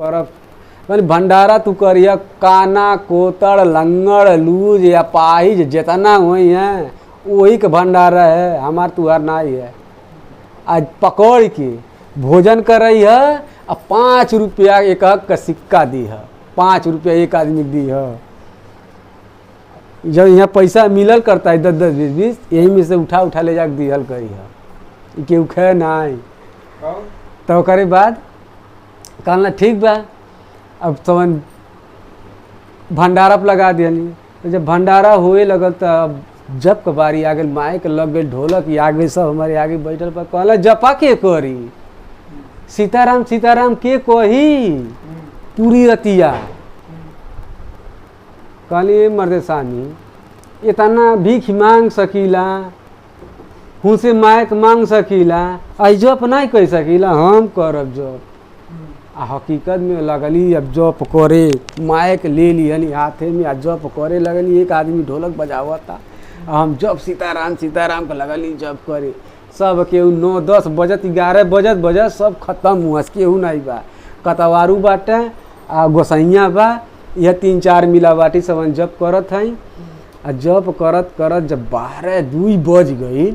करब कहनी भंडारा तू करिया काना कोतड़ लंगड़ लूज या पाहिज जितना हुई हैं वही के भंडारा है, हमार तुहार नाई है। आज पकड़ के भोजन कर रही है और 5 रुपया एक का सिक्का दी है, 5 रुपया एक आदमी दी है। जब यहाँ पैसा मिलल करता है 10-10 20-20 यही में से उठा ले जाके दिहल करी है केहू खे नाई। तो करे बाद कहना ठीक बा अब तवन भंडारा पर लगा दियली। तो जब भंडारा होए लगल तो अब जब के बारी आ गई, माइक लग गई, ढोलक आ गई, सब हमारे आगे बैठल पर कहला जपा के करी सीताराम सीताराम के कही पूरी रतिया। कहली मर्दे स्वामी इतना भीख मांग सकीला, हूँ से माइक मांग सकीला, आई जप नहीं कह सकीला, हम करब जप। आ हकीकत में लगली अब जप करे, माइक ले लियली हाथे में आ जप करे लगली। एक आदमी ढोलक बजावता हम जप सीताराम सीताराम के लगली जप करे। सब केहू 9-10 बजत 11 बजत सब खत्म हुआ, केहू नहीं बा। कतवारू बाटे आ गोसैया बा, यह 3-4 मिला बाटी सब जप करत हैं। आ जप करत करत जब 12-2 बज गई,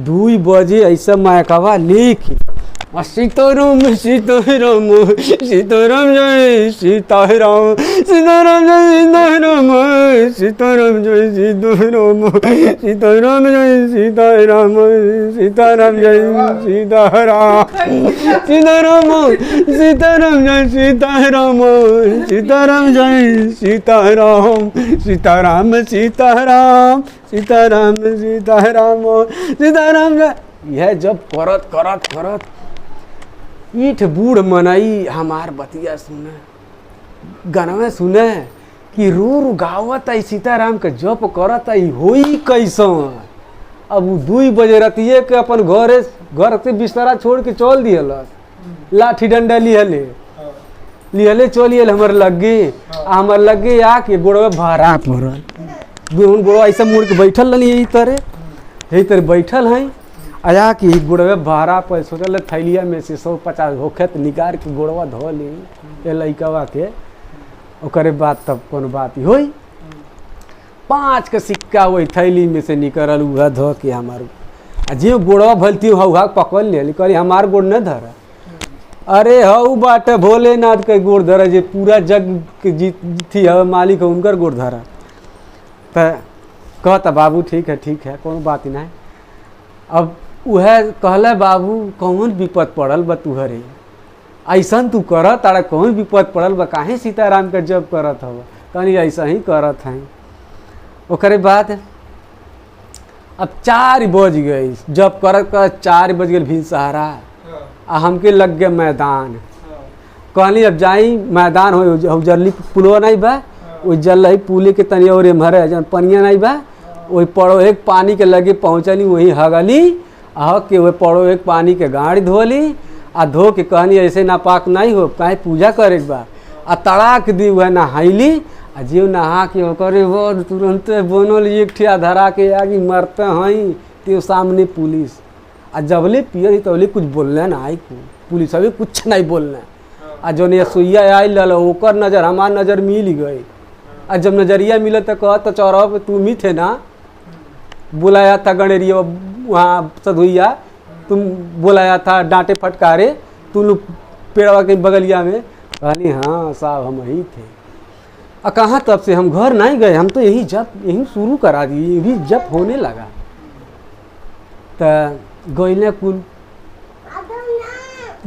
2 बजे ऐसा मायकवा लेके सीताराम सीताराम सीताराम जय सीताराम सीताराम जय सीताराम सीताराम जय सीताराम सीताराम जय सीताराम सीताराम जय सीताराम सीताराम सीताराम जय सीताराम सीताराम जय सीताराम सीताराम सीताराम सीताराम सीताराम सीताराम जय। यह जब करत करत करत ईठ बूढ़ मनाई हमार बतिया सुने, गनवे सुने कि रो रो गावत आई सीताराम के जप करत आई होई कैसन। अब 2 बजे रतिये के अपन घर से बिस्तरा छोड़ के चल दियलस, लाठी डंडा लिहले चलिए हमर लगे आके गोड़वा भारा पड़ल। गोड़वा ऐसा मुड़ के बैठल रही यही तरह बैठल हैं। आया कि गुड़वे भाड़ा पर सोचल थैलिया में से 150 होखे तो निकाल के गुड़वा धो ली ये लइकवा के। ओकरे बाद तब कौन बात होई, 5 के सिक्का वही थैली में से निकल वह धो के हमार जे गुड़वा भलती हवा पकड़ ले करी हमार गोड़ न धर। अरे हऊ बाटे भोलेनाथ के गोड़ धर, जे पूरा जग के जीती है मालिक है उनकर गोड़ धर। तो कहता बाबू ठीक है कोनो बात नहीं। अब वह कहले बाबू कौन विपद पड़ल बा तुहरे, ऐसन तू करत तारा कौन विपद पड़ल बा, काहे सीताराम के जप करत हव। कहनी ऐसा ही करत हैं। ओकरे बाद अब 4 बज गई, जब करत 4 बज गए भी सहारा आ हमके लग गए मैदान। कहनी अब जाई मैदान हो जल्दी पुलवा नहीं बा, वो जल रही पुले के तनी और मरे जन पनिया नहीं बा, वही पड़ो एक पानी के लगे पहुँचली, वही हगली आ के वही पड़ो एक पानी के गाड़ी धोली आ धो के कहनी ऐसे नापाक नहीं हो, काहे पूजा करे बा। आ तड़ाक दी वह नहाइली आ जीव नहा के करे वो तुरंत बनल एक ठिया धरा के आगे मरते हैं। तो सामने पुलिस आ जबले पियर तबले कुछ बोलने ना आई, पुलिस अभी कुछ नहीं बोलने। आ जो ने सुइया आई लल ओकर नज़र हमार नज़र मिल गई। आ जब नज़रिया मिला तो कह तो चौराहा पे तुम ही थे ना, बुलाया था गणेरिया वहाँ सधुइया, तुम बुलाया था डांटे फटकारे तुम पेड़वा के बगलिया में। कहली हाँ साहब हम ही थे। आ कहाँ तब से हम घर नहीं गए, हम तो यही शुरू करा दिए, यही जब होने लगा। तो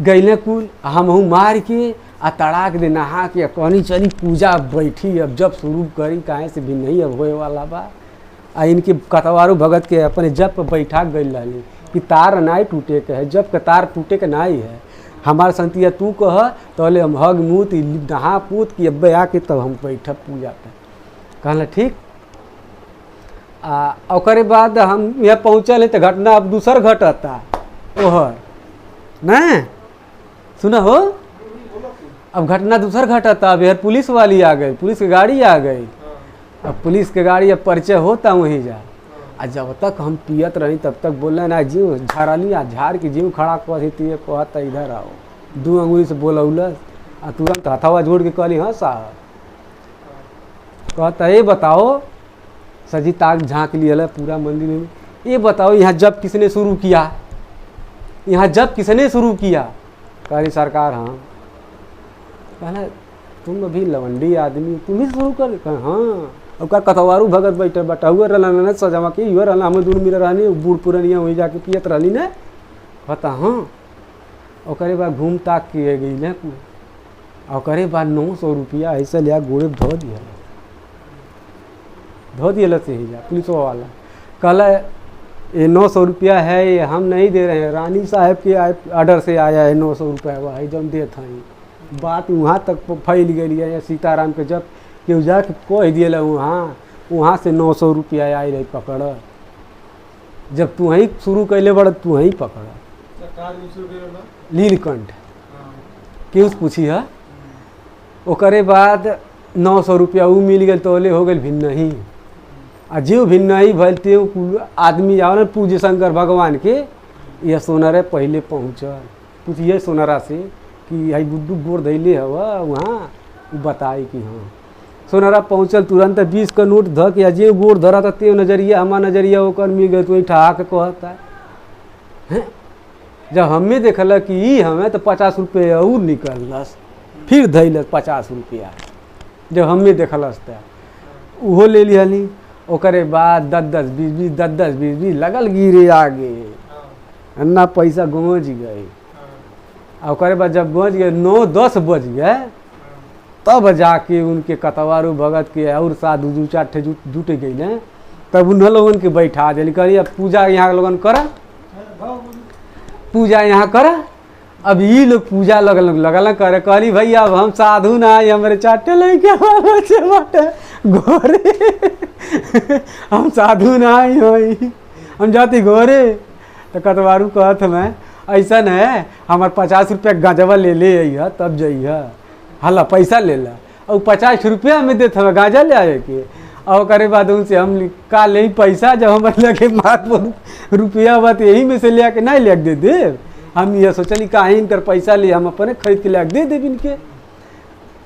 गैले कुल हम मार के आ तड़ाक दे नहा के कहनी चली पूजा बैठी अब जब शुरू करी, काहे से भी नहीं अब होए वाला बा। आ इनके कतवारू भगत के अपने जब पर बैठा गई रही कि तार नहीं टूटे के है, जब के तार टूटे के नहीं है। हमार संतिया तू कह तो हम हग मूत नहा पूत कि अब आके तब हम बैठब पूजा पे। कहला ठीक। ओकरे बाद हम यहाँ पहुँचल है तो घटना अब दूसर घटता ओहर न सुना हो। अब घटना दूसर घटता, अब यार पुलिस वाली आ गई, पुलिस की गाड़ी आ गई। अब पुलिस के गाड़ी अब परिचय होता वहीं जा। आ जब तक हम पियत रही तब तक बोले ना जीव झाड़ली आ झाड़ के जीव खड़ा कर देती है, कहता इधर आओ। 2 अंगुली से बोलौलस आ तुरंत हथवा जोड़ के कहली हाँ साहब। कहता ये बताओ, सजी ताक झाँक लिया पूरा मंदिर में, ये बताओ यहाँ जब किसने शुरू किया, यहाँ जब किसने शुरू किया? कहली सरकार हाँ। कहला तुम अभी लवंडी आदमी, तुम ही शुरू कर? हाँ। अब का कतवारू भगत बैठे बटा हुआ रहना सजावा के हुआ रहना, हमें दूर मिल रहनी बूढ़ पुरनिया वहीं जाके पियत रहनी ने। कहता हाँ। और बाद घूम ताक के गई और बाद 900 रुपया ऐसे लिया गोड़े धो दिया से ही जा पुलिस वाला। कहला ये 900 रुपया है, ये हम नहीं दे रहे हैं, रानी साहब के ऑर्डर से आया है 900 रुपया वही जब देते हैं। बात वहाँ तक फैल गई है सीताराम के, जब केहू जाके कह दिए वहाँ से 900 रुपया आई रही पकड़। जब तू वहीं शुरू कैले बड़ तू वहीं पकड़ लीलकंठ केहू से पूछी है। ओकरे बाद 900 रुपया वो मिल गए तो हो गए भिन्न ही। आ जो भिन्न ही भल ते आदमी जाओ ना पूजे शंकर भगवान के, यह सोनरे पहले पहुँचल। पूछिए सोनरा से कि हाई गुड्डू गोड़ धैले हवा वहाँ, बताई कि हाँ। सोनरा पहुँचल तुरंत 20 का नोट ध के जे गोड़ धरा था ते नजरिया हमार नजरिया ओकर मिल गए तो वही ठहाक कहता है। जब हमें देखल कि ई हमें तो 50 रुपये और निकलस, फिर धैलस 50 रुपया। जब हमें देखलस तो उहो ले लिहली। ओकरे बाद 10-10 20-20 10-10 20-20 लगल गिरे आगे, अन्ना पैसा गंज गए। और बाद जब गंज गए 9-10 बज गए तब जाके उनके कतवारू भगत के और साधु 2-4 जुटे गए, तब उन लोगन के बैठा दिली। कही अब पूजा यहाँ लोगन करा, पूजा यहाँ करा। अब ये लोग पूजा लगल करे। कहली भैया अब हम साधु ना आई, हमारे 4 लड़के बाटे घोरे हम साधु ना आई, हम जाती घोरे। तो कतवारू कहत मैं ऐसा है हमारे 50 रुपया गांजवा ले अइह तब जइह, हला पैसा ले ला। और 50 रुपया में देते हमें गांजा ले आए के। और करे बाद उनसे हम का ले पैसा, जब हमारे लगे मात रुपया बा तो यही में से ले आके नहीं ले दे दे। हम ये सोचली कहीं इनकर पैसा ले हम अपने खरीद के ले दे देव इनके,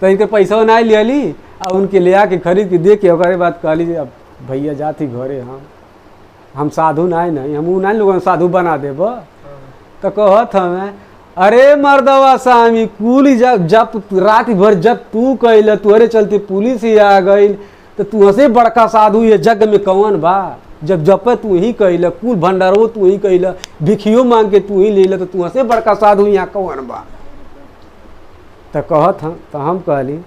तो इनके पैसा नहीं ले ली और उनके ले आके खरीद के दे के। और बाद कहली अब भैया जाती घरे, हम साधु नहीं हम नहीं लोगों साधु बना देब। तो कहत हमें अरे मर्दवा स्वामी कुल जब रात भर जब तू कैल तुहरे चलते पुलिस ही आ गई, तो तू हसे बड़का साधु ये जग में कौन बा? जब जप तू ही कैल, कुल भंडारो तू ही कैल, भिखियो मांग के तू ही ले ल, तो तू हसे बड़का साधु यहाँ कौन बा? तो कहत हम कहली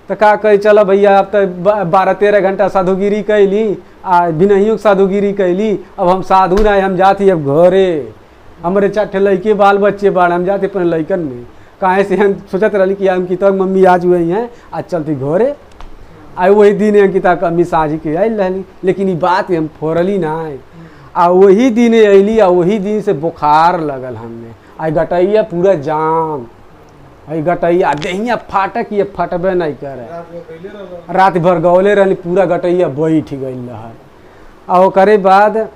तो का कही चलो भैया अब तो 12-13 घंटा साधुगिरी कैली, आ बिनहियों साधुगिरी कैली, अब हम साधु ना हम जाती अब घरे। हमारे 4 लड़के बाल बच्चे बाढ़, हम जाते अपने लड़कन में। कहाँ से हम सोचत रही कि अंकिता मम्मी आज हुए हैं, आज चलती घरे। आ वही दिन अंकिता कमी साझी के आयल रही, लेकिन ये बात हम फोरली ना। आ वही दिन अली, आ वही दिन से बुखार लगल हमें। आ गटैया पूरा जाम, आई गटैया देहिया फाटक ये फटबे नहीं करे। रात भर गौले रही, पूरा गटैया बैठ गई रहल। आ करे बाद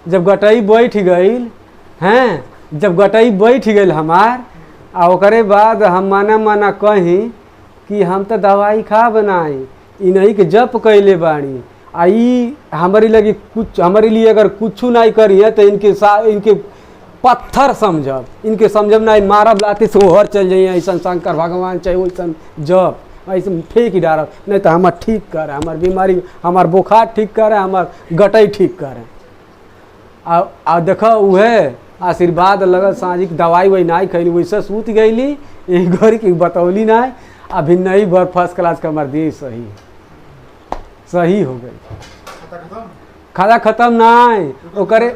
जब गटई बैठ गई हैं, जब गटई बैठ गई हमार, आ ओकरे बाद हम माना कहीं कि हम तो दवाई खा बनाई, इ नहीं के जप कैले बाड़ी। आई हमारी लगी कुछ हमारे लिए अगर कुछ नहीं करी है तो इनके पत्थर समझब, इनके समझब नहीं, मारब लाते से ओहर चल जाइए। ऐसा शंकर भगवान चाहे वैसा जप ऐसे फेंक ही डारब, नहीं तो हमार ठीक करे, हमार बीमारी हमार बुखार ठीक करे, हमार गटई ठीक करे। आ देख उहे आशीर्वाद लगल। साँझिक दवाई वही नहीं खैली, वैसे सूत गईली, एक घर की बतौली नहीं। अभी नहीं भर फर्स्ट क्लास का हमार देह सही हो गई। खाता खत्म नहीं ओकरे